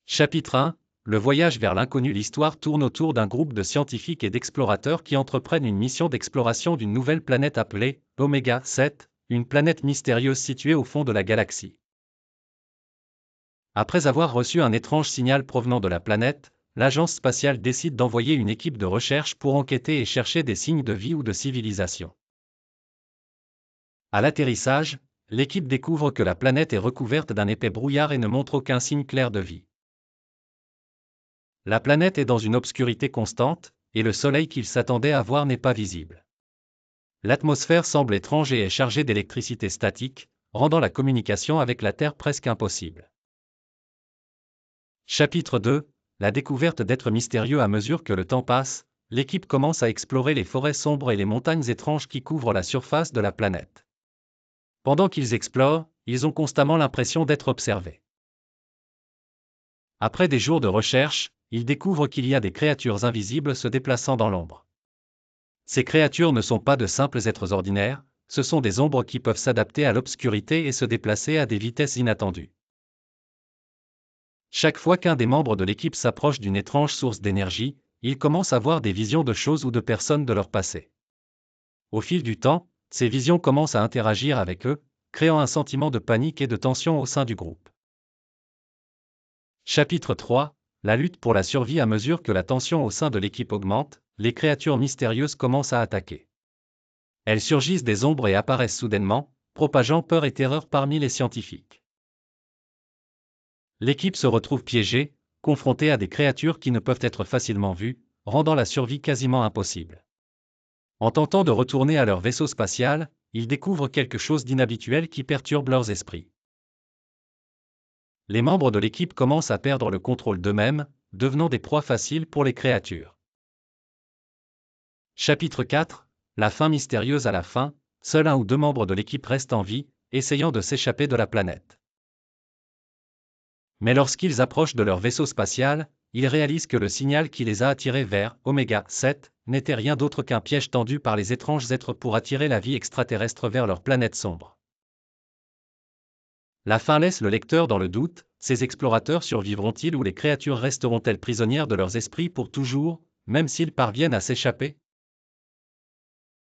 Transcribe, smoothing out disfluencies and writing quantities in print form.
Chapitre 1. Le voyage vers l'inconnu. L'histoire tourne autour d'un groupe de scientifiques et d'explorateurs qui entreprennent une mission d'exploration d'une nouvelle planète appelée Oméga 7, une planète mystérieuse située au fond de la galaxie. Après avoir reçu un étrange signal provenant de la planète, l'agence spatiale décide d'envoyer une équipe de recherche pour enquêter et chercher des signes de vie ou de civilisation. À l'atterrissage, l'équipe découvre que la planète est recouverte d'un épais brouillard et ne montre aucun signe clair de vie. La planète est dans une obscurité constante, et le soleil qu'ils s'attendaient à voir n'est pas visible. L'atmosphère semble étrange et est chargée d'électricité statique, rendant la communication avec la Terre presque impossible. Chapitre 2. La découverte d'êtres mystérieux. À mesure que le temps passe, l'équipe commence à explorer les forêts sombres et les montagnes étranges qui couvrent la surface de la planète. Pendant qu'ils explorent, ils ont constamment l'impression d'être observés. Après des jours de recherche, ils découvrent qu'il y a des créatures invisibles se déplaçant dans l'ombre. Ces créatures ne sont pas de simples êtres ordinaires, ce sont des ombres qui peuvent s'adapter à l'obscurité et se déplacer à des vitesses inattendues. Chaque fois qu'un des membres de l'équipe s'approche d'une étrange source d'énergie, ils commencent à voir des visions de choses ou de personnes de leur passé. Au fil du temps, ces visions commencent à interagir avec eux, créant un sentiment de panique et de tension au sein du groupe. Chapitre 3. La lutte pour la survie. À mesure que la tension au sein de l'équipe augmente, les créatures mystérieuses commencent à attaquer. Elles surgissent des ombres et apparaissent soudainement, propageant peur et terreur parmi les scientifiques. L'équipe se retrouve piégée, confrontée à des créatures qui ne peuvent être facilement vues, rendant la survie quasiment impossible. En tentant de retourner à leur vaisseau spatial, ils découvrent quelque chose d'inhabituel qui perturbe leurs esprits. Les membres de l'équipe commencent à perdre le contrôle d'eux-mêmes, devenant des proies faciles pour les créatures. Chapitre 4. La fin mystérieuse. À la fin, seul un ou deux membres de l'équipe restent en vie, essayant de s'échapper de la planète. Mais lorsqu'ils approchent de leur vaisseau spatial, ils réalisent que le signal qui les a attirés vers Oméga 7 n'était rien d'autre qu'un piège tendu par les étranges êtres pour attirer la vie extraterrestre vers leur planète sombre. La fin laisse le lecteur dans le doute, ces explorateurs survivront-ils ou les créatures resteront-elles prisonnières de leurs esprits pour toujours, même s'ils parviennent à s'échapper ?